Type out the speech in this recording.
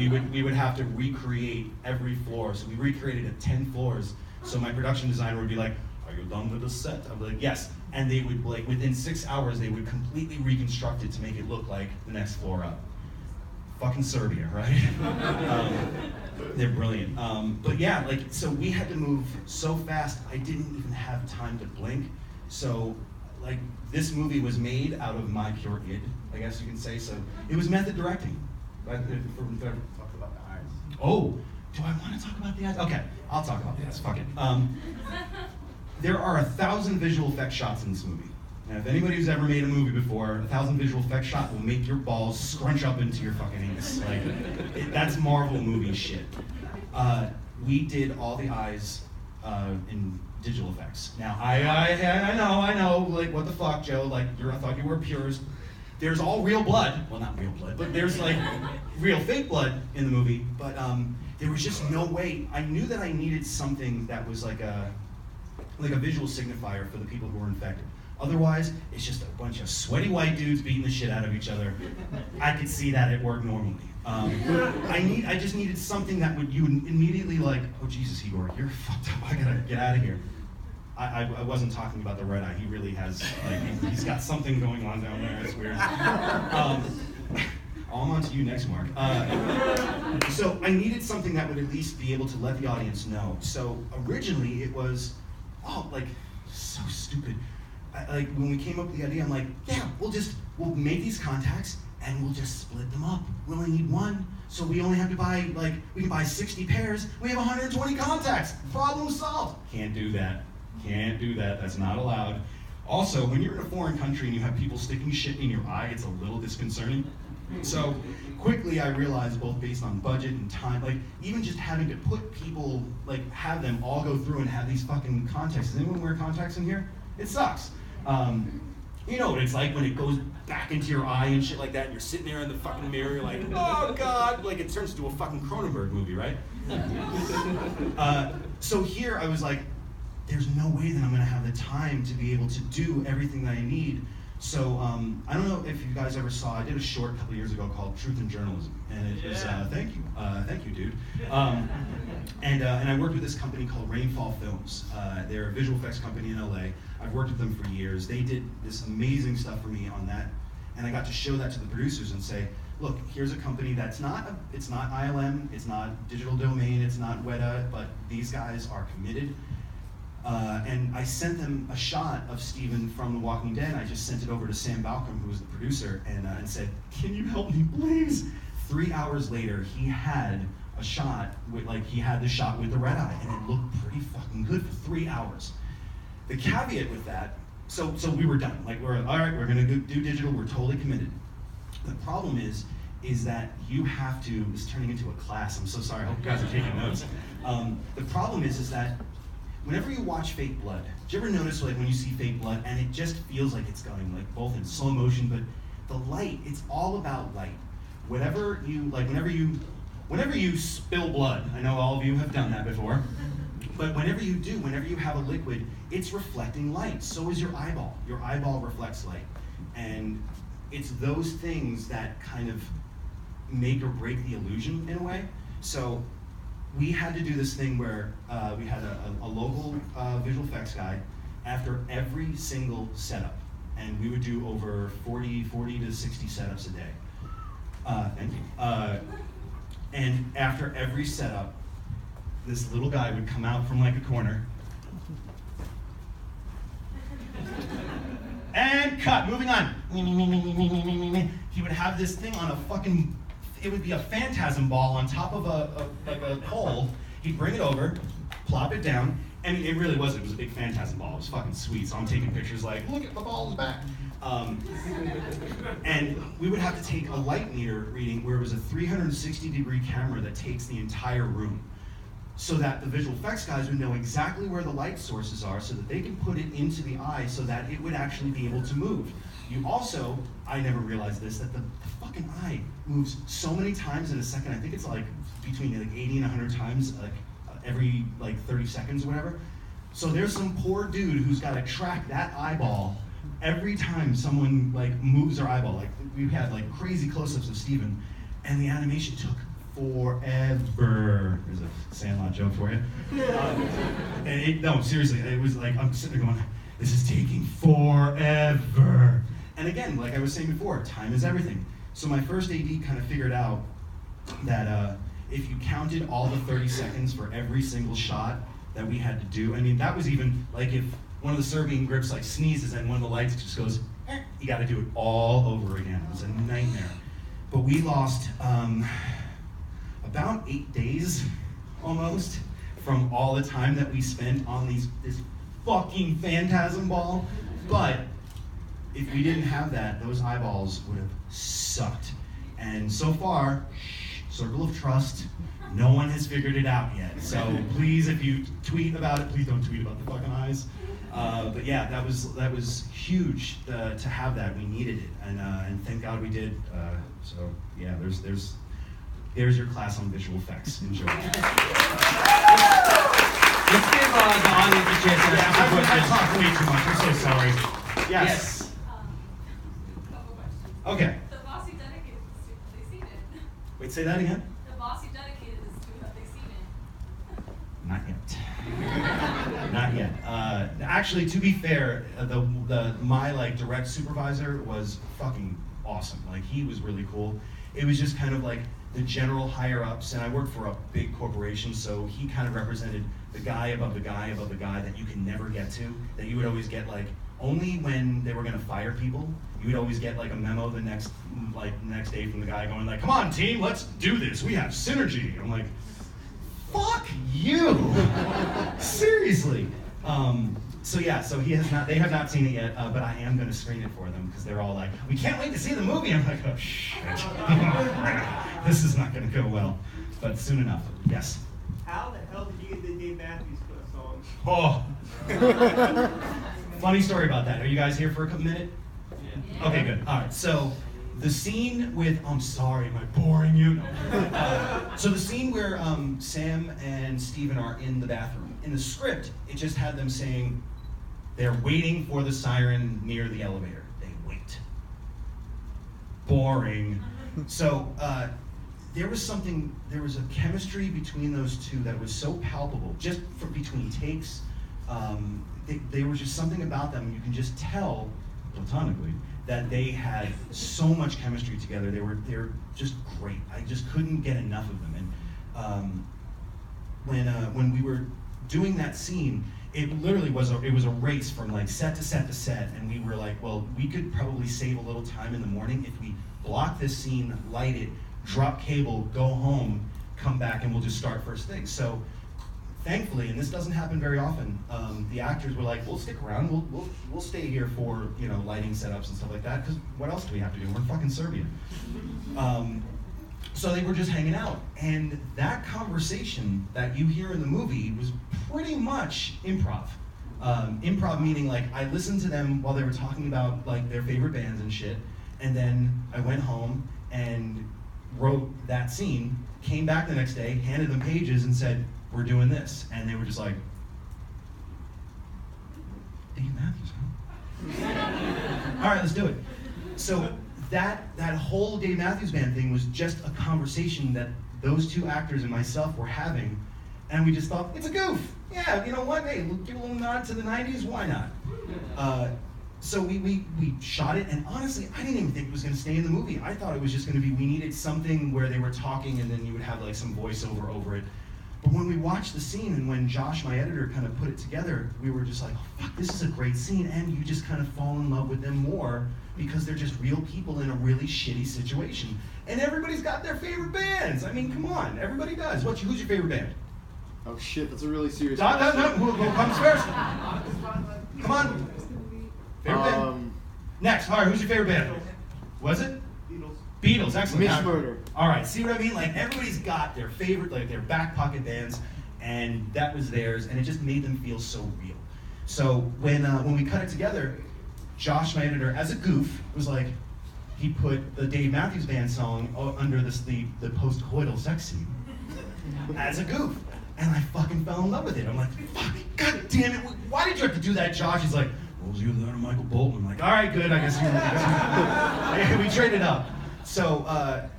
we would have to recreate every floor. So we recreated it 10 floors. So my production designer would be like, "Are you done with the set?" I'd be like, "Yes." And they would, like, within 6 hours, they would completely reconstruct it to make it look like the next floor up. Fucking Serbia, right? They're brilliant. But yeah, like, so we had to move so fast, I didn't even have time to blink. So, like, this movie was made out of my pure id, I guess you can say. So it was method directing. Talk about the eyes. Oh, do I want to talk about the eyes? Okay, I'll talk about the eyes, fuck it. There are 1,000 visual effects shots in this movie. Now, if anybody who's ever made a movie before, 1,000 visual effects shot will make your balls scrunch up into your fucking anus. Like, that's Marvel movie shit. We did all the eyes in digital effects. Now, I know, like, what the fuck, Joe? Like, I thought you were a purist. There's all real blood. Well, not real blood, but there's, like, real fake blood in the movie. But there was just no way. I knew that I needed something that was like a visual signifier for the people who were infected. Otherwise, it's just a bunch of sweaty white dudes beating the shit out of each other. I could see that at work normally. I just needed something that you would immediately like, oh Jesus, Igor, you're fucked up, I gotta get out of here. I wasn't talking about the red eye. He really has, like, he's got something going on down there, it's weird. I'm on to you next, Mark. So I needed something that would at least be able to let the audience know. So originally it was, like, so stupid. Like, when we came up with the idea, I'm like, yeah, we'll make these contacts and we'll just split them up. We only need one, so we only have to buy, like, we can buy 60 pairs, we have 120 contacts, problem solved. Can't do that, that's not allowed. Also, when you're in a foreign country and you have people sticking shit in your eye, it's a little disconcerting. So quickly I realized, both based on budget and time, like, even just having to put people, like, have them all go through and have these fucking contacts. Does anyone wear contacts in here? It sucks. You know what it's like when it goes back into your eye and shit like that, and you're sitting there in the fucking mirror, you're like, oh God, like, it turns into a fucking Cronenberg movie, right? So here I was like, there's no way that I'm gonna have the time to be able to do everything that I need. So I don't know if you guys ever saw, I did a short a couple years ago called Truth in Journalism, and it was, thank you, dude. And I worked with this company called Rainfall Films. They're a visual effects company in LA. I've worked with them for years. They did this amazing stuff for me on that, and I got to show that to the producers and say, look, here's a company that's it's not ILM, it's not Digital Domain, it's not Weta, but these guys are committed. And I sent them a shot of Steven from The Walking Dead. I just sent it over to Sam Balcom, who was the producer, and said, can you help me, please? 3 hours later, he had a shot with, like, he had the shot with the red eye, and it looked pretty fucking good for 3 hours. The caveat with that, so we were done. Like, all right, we're gonna do digital, we're totally committed. The problem is that you have to, this is turning into a class, I'm so sorry, I hope you guys are taking notes. The problem is that whenever you watch fake blood, do you ever notice, like, when you see fake blood and it just feels like it's going, like, both in slow motion, but the light, it's all about light. Whenever you spill blood, I know all of you have done that before, but whenever you have a liquid, it's reflecting light. So is your eyeball. Your eyeball reflects light. And it's those things that kind of make or break the illusion in a way. So we had to do this thing where we had a local visual effects guy after every single setup. And we would do over 40 to 60 setups a day. Thank you. And after every setup, this little guy would come out from, like, a corner. And cut, moving on. He would have this thing on a fucking, it would be a phantasm ball on top of a pole. He'd bring it over, plop it down, and it really was a big phantasm ball. It was fucking sweet. So I'm taking pictures like, look at the ball's back. And we would have to take a light meter reading where it was a 360-degree camera that takes the entire room, so that the visual effects guys would know exactly where the light sources are so that they can put it into the eye so that it would actually be able to move. You also, I never realized this, that the fucking eye moves so many times in a second. I think it's like between, like, 80 and 100 times, like, every, like, 30 seconds or whatever. So there's some poor dude who's got to track that eyeball every time someone, like, moves their eyeball. Like, we had, like, crazy close-ups of Steven, and the animation took forever. There's a Sandlot joke for you. No, seriously, it was like, I'm sitting there going, this is taking forever. And again, like I was saying before, time is everything. So my first AD kind of figured out that if you counted all the 30 seconds for every single shot that we had to do, I mean, that was even like if one of the Serbian grips like sneezes and one of the lights just goes, you got to do it all over again. It was a nightmare. But we lost about 8 days almost from all the time that we spent on this fucking Phantasm ball. But if we didn't have that, those eyeballs would have sucked. And so far, circle of trust, no one has figured it out yet. So please, if you tweet about it, please don't tweet about the fucking eyes. But yeah, that was huge to have that. We needed it, and thank God we did. So yeah, there's your class on visual effects. Enjoy. Let's give the audience a chance to ask some I questions. talked way too much. I'm so sorry. Yes. Couple questions. Okay. The boss you dedicated this to, have they seen it? Wait, say that again. The boss you dedicated this to, have they seen it? Not yet. Not yet. Actually, to be fair, my like direct supervisor was fucking awesome. Like he was really cool. It was just kind of like the general higher ups, and I worked for a big corporation, so he kind of represented the guy above the guy above the guy that you can never get to. That you would always get like only when they were gonna fire people. You would always get like a memo the next day from the guy going like, "Come on, team, let's do this. We have synergy." I'm like, fuck you. Seriously. So yeah, so they have not seen it yet, but I am gonna screen it for them because they're all like, we can't wait to see the movie. I'm like, oh shit. This is not gonna go well, but soon enough. Yes. How the hell did you get the Dave Matthews song? Oh. Funny story about that. Are you guys here for a minute? Yeah. Okay, good. All right, so the scene with, I'm sorry, am I boring you? No. So the scene where Sam and Steven are in the bathroom, in the script, it just had them saying they're waiting for the siren near the elevator. They wait. Boring. So there was a chemistry between those two that was so palpable, just between takes. They were just something about them, you can just tell, platonically, that they had so much chemistry together. They were just great. I just couldn't get enough of them. And when we were doing that scene, it literally was a race from like set to set to set, and we were like, well, we could probably save a little time in the morning if we block this scene, light it, drop cable, go home, come back, and we'll just start first thing. So thankfully, and this doesn't happen very often, the actors were like, we'll stick around, we'll stay here for lighting setups and stuff like that, because what else do we have to do? We're in fucking Serbia. So they were just hanging out, and that conversation that you hear in the movie was pretty much improv. Improv meaning like I listened to them while they were talking about like their favorite bands and shit, and then I went home and wrote that scene, came back the next day, handed them pages and said, we're doing this. And they were just like, Dave Matthews, huh? All right, let's do it. So that whole Dave Matthews Band thing was just a conversation that those two actors and myself were having, and we just thought, it's a goof. Yeah, you know what, hey, we'll give a little nod to the 90s, why not? So we shot it, and honestly, I didn't even think it was gonna stay in the movie. I thought it was just gonna be, we needed something where they were talking and then you would have like some voiceover over it. But when we watched the scene and when Josh, my editor, kind of put it together, we were just like, oh, fuck, this is a great scene, and you just kind of fall in love with them more because they're just real people in a really shitty situation. And everybody's got their favorite bands. I mean, come on, everybody does. Who's your favorite band? Oh shit, that's a really serious No, question. who comes first? Come on. Favorite band? Next, all right, who's your favorite band? Was it? Beatles, excellent. Miss Murder. All right, see what I mean? Like everybody's got their favorite, like their back pocket bands, and that was theirs, and it just made them feel so real. So when we cut it together, Josh, my editor, as a goof, was like, he put the Dave Matthews Band song under the post-coital sex scene as a goof, and I fucking fell in love with it. I'm like, fuck, god damn it, why did you have to do that, Josh? He's like, well, it was you, that, or Michael Bolton. I'm like, all right, good, I guess we traded up. So